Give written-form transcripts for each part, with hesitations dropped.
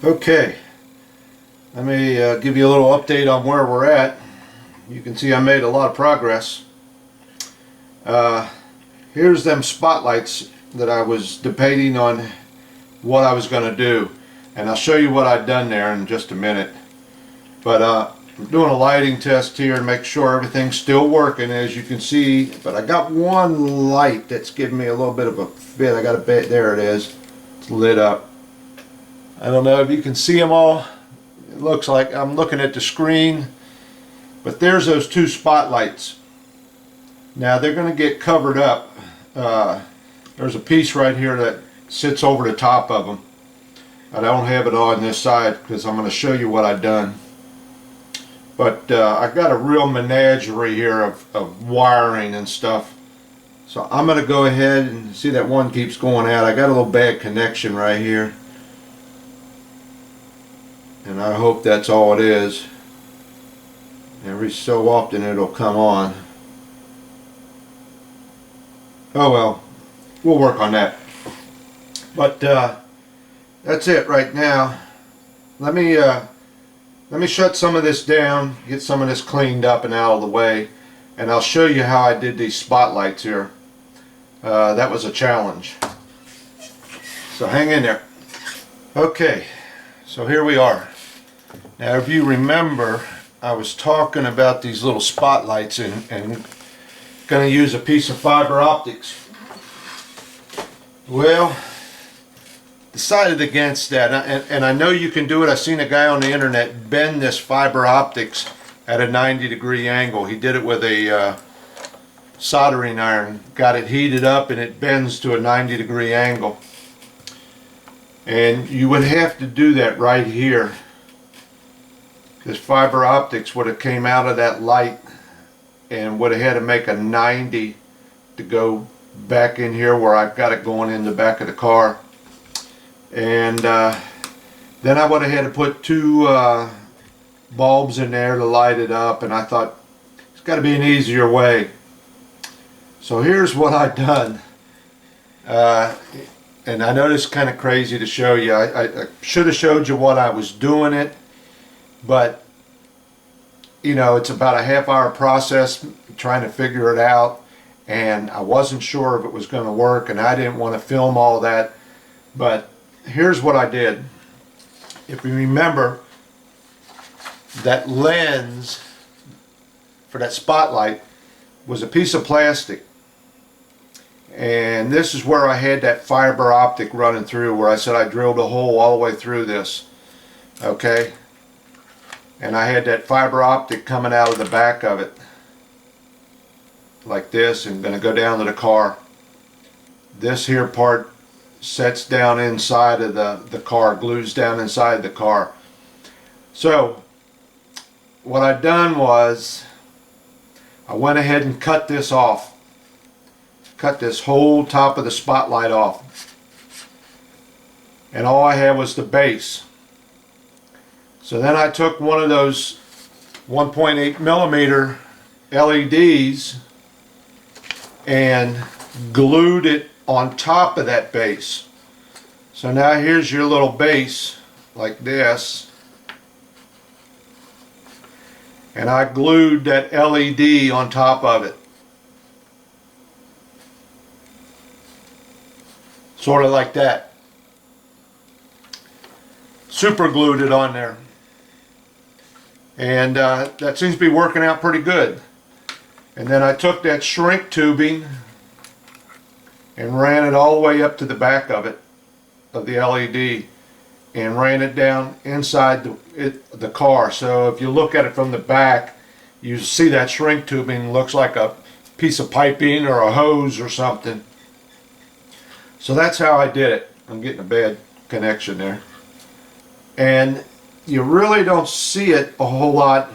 Okay, let me give you a little update on where we're at. You can see I made a lot of progress. Here's them spotlights that I was debating on what I was going to do, and I'll show you what I've done there in just a minute. But I'm doing a lighting test here and make sure everything's still working, as you can see. But I got one light that's giving me a little bit of a fit. I got a bit, there it is. It's lit up. I don't know if you can see them all. It looks like I'm looking at the screen, but there's those two spotlights. Now they're going to get covered up. There's a piece right here that sits over the top of them. I don't have it on this side because I'm going to show you what I've done. But I've got a real menagerie here of wiring and stuff. So I'm going to go ahead and see that one keeps going out. I got a little bad connection right here. And I hope that's all it is. Every so often it'll come on. Oh well, we'll work on that. But that's it right now. Let me shut some of this down, get some of this cleaned up and out of the way, and I'll show you how I did these spotlights here. That was a challenge. So hang in there. Okay, so here we are. Now if you remember, I was talking about these little spotlights and going to use a piece of fiber optics. Well, decided against that, and I know you can do it. I've seen a guy on the internet bend this fiber optics at a 90-degree angle. He did it with a soldering iron, got it heated up, and it bends to a 90-degree angle. And you would have to do that right here, because fiber optics would have came out of that light and would have had to make a 90 to go back in here where I've got it going in the back of the car. And then I would have had to put two bulbs in there to light it up, and I thought it's got to be an easier way. So here's what I've done. And I know this is kind of crazy to show you. I should have showed you what I was doing it, but you know, it's about a half-hour process trying to figure it out, and I wasn't sure if it was going to work, and I didn't want to film all that. But here's what I did. If you remember, that lens for that spotlight was a piece of plastic, and this is where I had that fiber optic running through, where I said I drilled a hole all the way through this. Okay, and I had that fiber optic coming out of the back of it like this, and going to go down to the car. This here part sets down inside of the car, glues down inside the car. So what I've done was I went ahead and cut this off, cut this whole top of the spotlight off, and all I had was the base. So then I took one of those 1.8 millimeter LEDs and glued it on top of that base. So now here's your little base like this, and I glued that LED on top of it, sort of like that. Super glued it on there, and that seems to be working out pretty good. And then I took that shrink tubing and ran it all the way up to the back of it, of the LED, and ran it down inside the car. So if you look at it from the back, you see that shrink tubing looks like a piece of piping or a hose or something. So that's how I did it. I'm getting a bad connection there. And you really don't see it a whole lot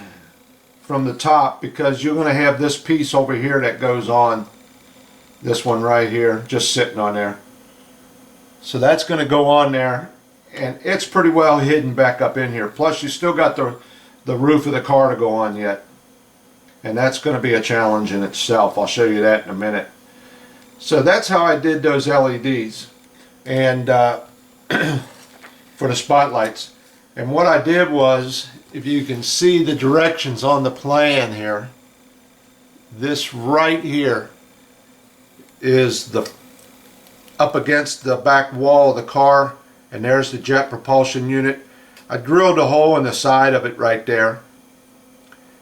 from the top, because you're going to have this piece over here that goes on, this one right here, just sitting on there. So that's going to go on there, and it's pretty well hidden back up in here. Plus you still got the roof of the car to go on yet, and that's going to be a challenge in itself. I'll show you that in a minute. So that's how I did those LEDs. And for the spotlights. And what I did was, if you can see the directions on the plan here, this right here is the up against the back wall of the car, and there's the jet propulsion unit. I drilled a hole in the side of it right there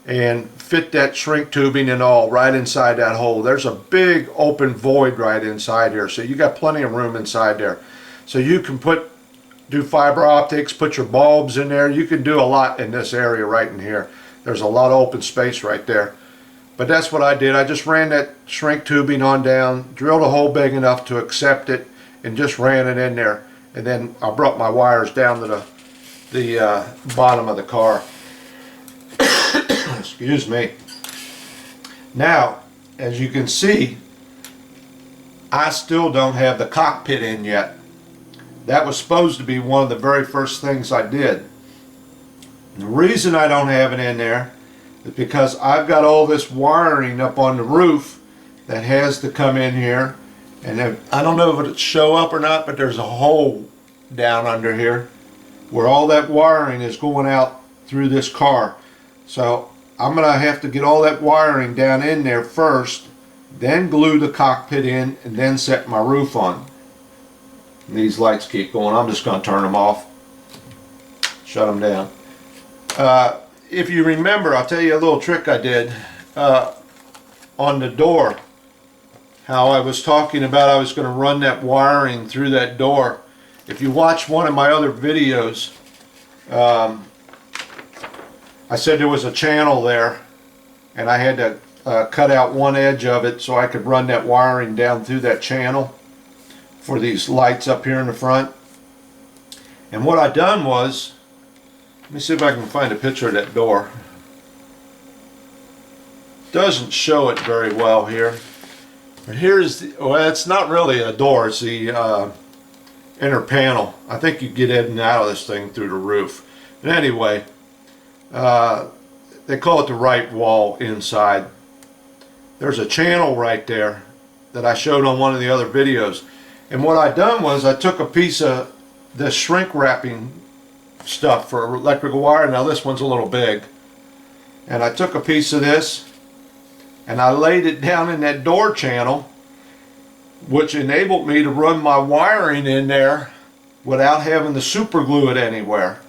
and fit that shrink tubing and all right inside that hole. There's a big open void right inside here, so you got plenty of room inside there. So you can do fiber optics, put your bulbs in there. You can do a lot in this area right in here. There's a lot of open space right there. But that's what I did. I just ran that shrink tubing on down, drilled a hole big enough to accept it, and just ran it in there. And then I brought my wires down to the bottom of the car. Excuse me. Now, as you can see, I still don't have the cockpit in yet. That was supposed to be one of the very first things I did. The reason I don't have it in there is because I've got all this wiring up on the roof that has to come in here. And I don't know if it'll show up or not, but there's a hole down under here where all that wiring is going out through this car. So I'm going to have to get all that wiring down in there first, then glue the cockpit in, and then set my roof on. And these lights keep going. I'm just going to turn them off, shut them down. If you remember, I'll tell you a little trick I did on the door. How I was talking about I was going to run that wiring through that door. If you watch one of my other videos, I said there was a channel there, and I had to cut out one edge of it so I could run that wiring down through that channel for these lights up here in the front. And what I done was, let me see if I can find a picture of that door. Doesn't show it very well here. But here's the, well, it's not really a door, it's the inner panel. I think you get in and out of this thing through the roof. But anyway, they call it the right wall inside. There's a channel right there that I showed on one of the other videos. And what I done was I took a piece of the shrink wrapping stuff for electrical wire. Now this one's a little big. And I took a piece of this and I laid it down in that door channel, which enabled me to run my wiring in there without having to super glue it anywhere.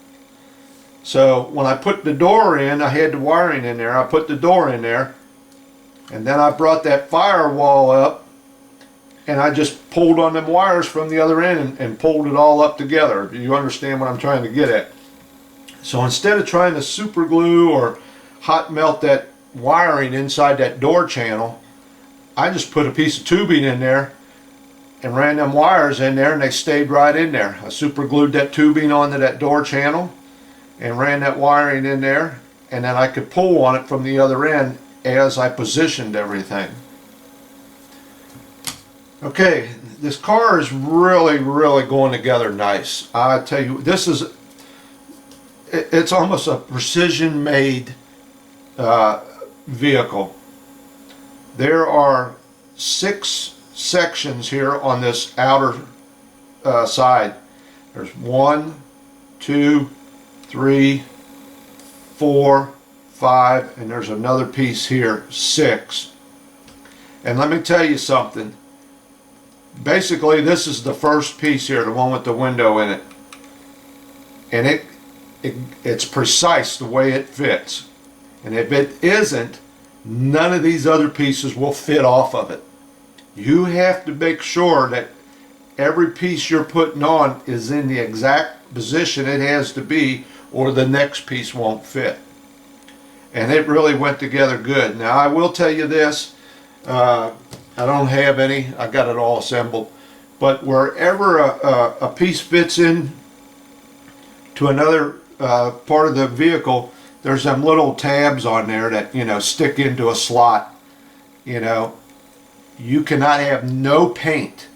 So when I put the door in, I had the wiring in there. I put the door in there, and then I brought that firewall up and I just pulled on them wires from the other end and pulled it all up together. You understand what I'm trying to get at? So instead of trying to super glue or hot melt that wiring inside that door channel, I just put a piece of tubing in there and ran them wires in there, and they stayed right in there. I super glued that tubing onto that door channel and ran that wiring in there, and then I could pull on it from the other end as I positioned everything. Okay, this car is really going together nice. I tell you, this is, it's almost a precision made vehicle. There are 6 sections here on this outer side. There's 1, 2, 3, 4, 5, and there's another piece here, 6. And let me tell you something. Basically, this is the first piece here, the one with the window in it. And it's precise the way it fits. And if it isn't, none of these other pieces will fit off of it. You have to make sure that every piece you're putting on is in the exact position it has to be, or the next piece won't fit. And it really went together good. Now I will tell you this, I don't have any, I got it all assembled, but wherever a piece fits in to another part of the vehicle, there's them little tabs on there that, you know, stick into a slot. You know, you cannot have no paint,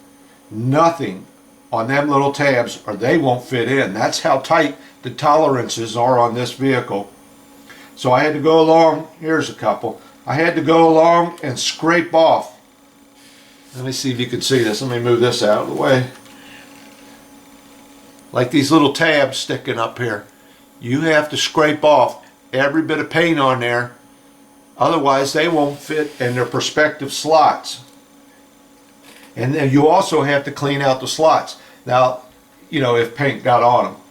nothing on them little tabs, or they won't fit in. That's how tight the tolerances are on this vehicle. So I had to go along, here's a couple, I had to go along and scrape off. Let me see if you can see this. Let me move this out of the way. Like these little tabs sticking up here. you have to scrape off every bit of paint on there. Otherwise, they won't fit in their prospective slots. And then you also have to clean out the slots. Now, you know, if paint got on them.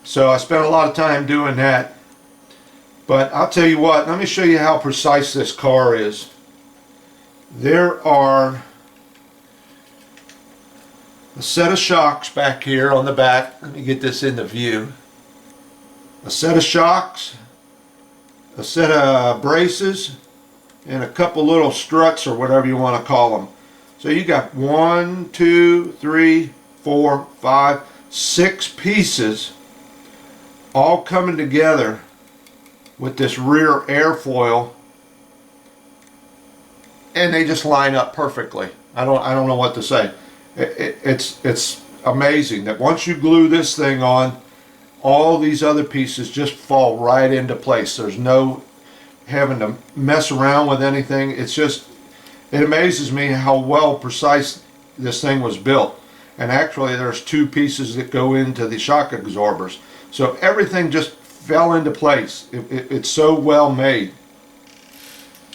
So I spent a lot of time doing that. But I'll tell you what, let me show you how precise this car is. There are a set of shocks back here on the back. Let me get this into view. A set of shocks, a set of braces, and a couple little struts or whatever you want to call them. So you got 1, 2, 3, 4, 5, 6 pieces all coming together with this rear airfoil, and they just line up perfectly. I don't know what to say. It's amazing that once you glue this thing on, all these other pieces just fall right into place. There's no having to mess around with anything. It's just, it amazes me how well precise this thing was built. And actually there's 2 pieces that go into the shock absorbers. So everything just fell into place. It's so well made.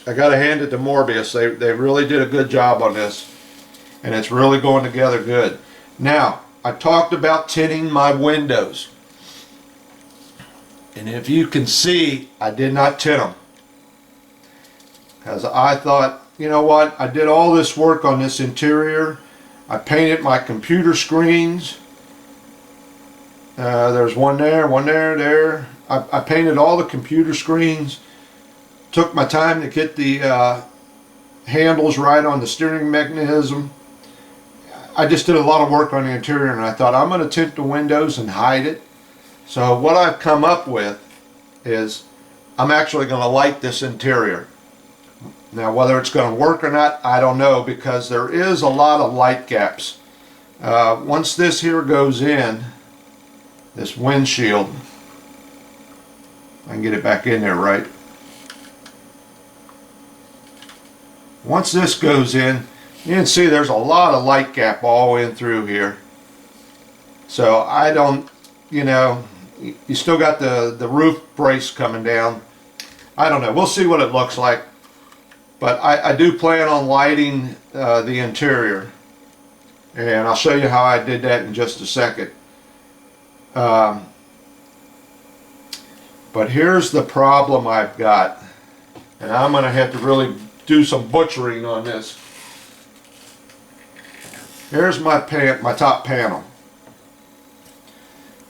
I gotta hand it to Morbius. They really did a good job on this. And it's really going together good. Now, I talked about tinting my windows. And if you can see, I did not tint them. Because I thought, you know what, I did all this work on this interior. I painted my computer screens. There's one there, there. I painted all the computer screens. Took my time to get the handles right on the steering mechanism. I just did a lot of work on the interior, and I thought I'm going to tint the windows and hide it. So what I've come up with is I'm actually going to light this interior. Now whether it's going to work or not, I don't know, because there is a lot of light gaps. Once this here goes in, this windshield, I can get it back in there right. Once this goes in, you can see there's a lot of light gap all in through here. So I don't, you know, you still got the roof brace coming down. I don't know, we'll see what it looks like. But I do plan on lighting the interior, and I'll show you how I did that in just a second. But here's the problem I've got, and I'm going to have to really do some butchering on this. Here's my top panel.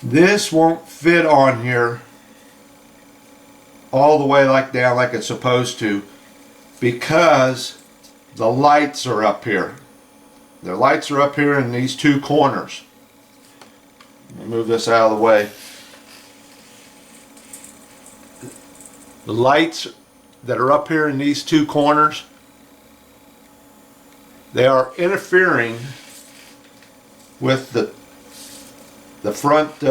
This won't fit on here all the way like down like it's supposed to, because the lights are up here. The lights are up here in these 2 corners. Let me move this out of the way. The lights that are up here in these 2 corners, they are interfering with the front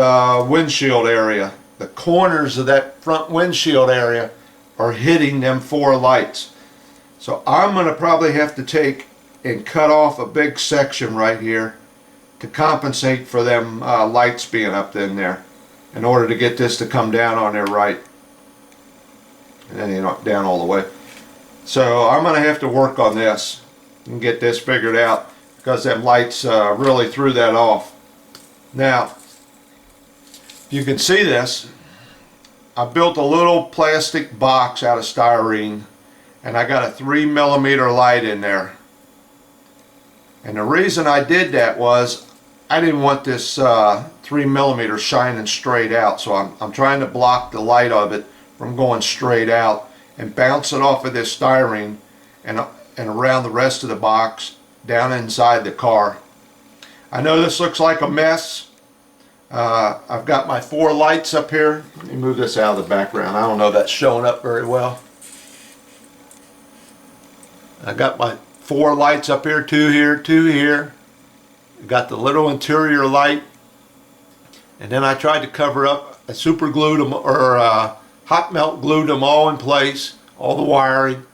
windshield area. The corners of that front windshield area are hitting them 4 lights. So I'm going to probably have to take and cut off a big section right here to compensate for them lights being up in there, in order to get this to come down on there right. And then, you know, down all the way. So I'm going to have to work on this and get this figured out, because them lights really threw that off. Now, you can see this. I built a little plastic box out of styrene, and I got a 3mm light in there. And the reason I did that was I didn't want this 3mm shining straight out, so I'm trying to block the light of it from going straight out and bounce it off of this styrene and around the rest of the box down inside the car. I know this looks like a mess. I've got my 4 lights up here. Let me move this out of the background. I don't know if that's showing up very well. I got my 4 lights up here, 2 here, 2 here. Got the little interior light, and then I tried to cover up. I super glued them, or hot melt glued them all in place, all the wiring,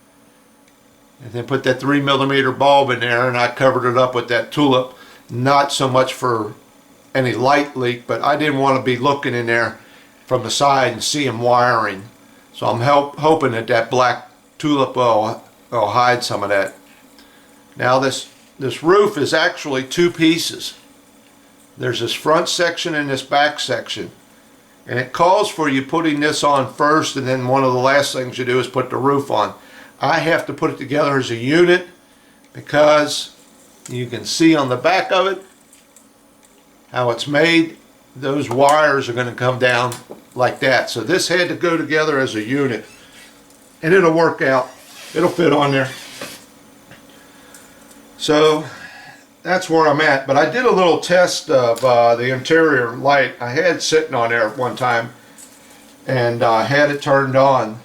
and then put that 3mm bulb in there, and I covered it up with that tulip. Not so much for any light leak, but I didn't want to be looking in there from the side and see them wiring. So I'm hoping that that black tulip will hide some of that. Now this roof is actually two pieces. There's this front section and this back section. And it calls for you putting this on first, and then one of the last things you do is put the roof on. I have to put it together as a unit because you can see on the back of it how it's made. Those wires are going to come down like that. So this had to go together as a unit, and it'll work out. It'll fit on there. So that's where I'm at. But I did a little test of the interior light. I had it sitting on there at one time and had it turned on,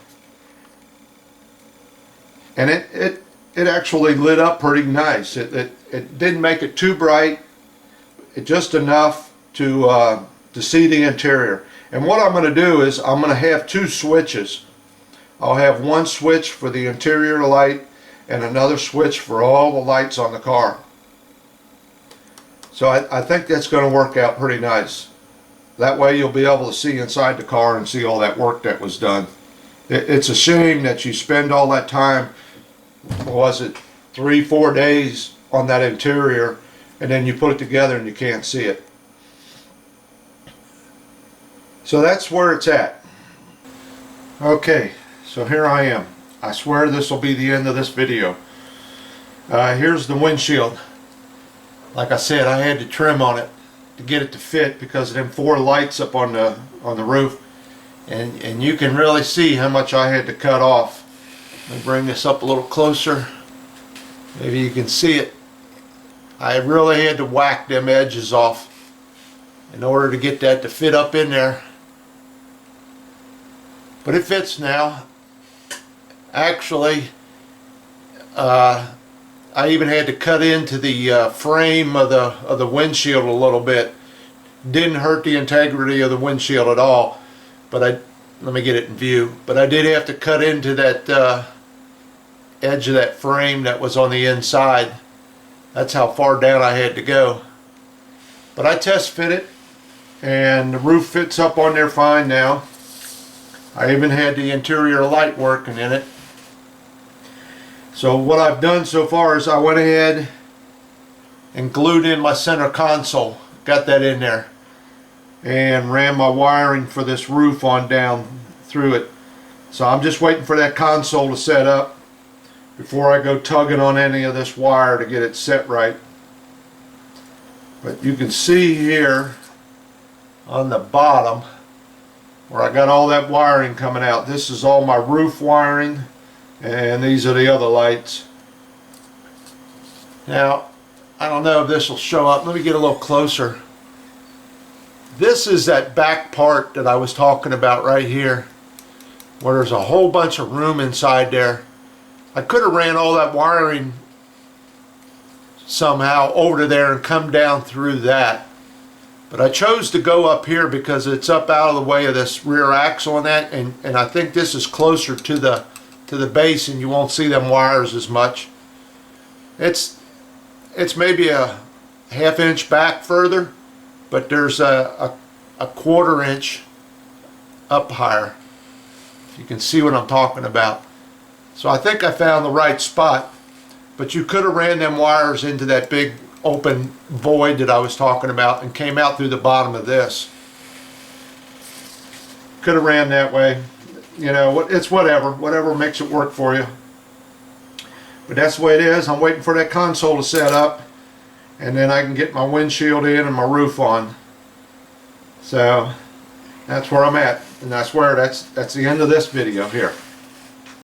and it actually lit up pretty nice. It didn't make it too bright, just enough to see the interior. And what I'm going to do is I'm going to have two switches. I'll have one switch for the interior light and another switch for all the lights on the car. So I think that's going to work out pretty nice. That way you'll be able to see inside the car and see all that work that was done. It's a shame that you spend all that time, what was it, 3-4 days on that interior, and then you put it together and you can't see it. So that's where it's at. Okay, so here I am. I swear this will be the end of this video. Here's the windshield. Like I said, I had to trim on it to get it to fit because of them 4 lights up on the roof, and you can really see how much I had to cut off. Let me bring this up a little closer. Maybe you can see it. I really had to whack them edges off in order to get that to fit up in there. But it fits now. Actually, I even had to cut into the frame of the windshield a little bit. Didn't hurt the integrity of the windshield at all. But let me get it in view. But I did have to cut into that edge of that frame that was on the inside. That's how far down I had to go. But I test fit it, and the roof fits up on there fine now. I even had the interior light working in it. So what I've done so far is I went ahead and glued in my center console, got that in there, and ran my wiring for this roof on down through it. So I'm just waiting for that console to set up before I go tugging on any of this wire to get it set right. But you can see here on the bottom where I got all that wiring coming out. This is all my roof wiring, and these are the other lights. Now, I don't know if this will show up. Let me get a little closer. This is that back part that I was talking about right here, where there's a whole bunch of room inside there. I could have ran all that wiring somehow over to there and come down through that. But I chose to go up here because it's up out of the way of this rear axle and that, and I think this is closer to the base, and you won't see them wires as much. It's maybe a ½ inch back further, but there's a 1/4 inch up higher. If you can see what I'm talking about. So I think I found the right spot, but you could have ran them wires into that big open void that I was talking about and came out through the bottom of this. Could have ran that way. You know, it's whatever makes it work for you. But that's the way it is. I'm waiting for that console to set up, and then I can get my windshield in and my roof on. So that's where I'm at, and I swear that's the end of this video here.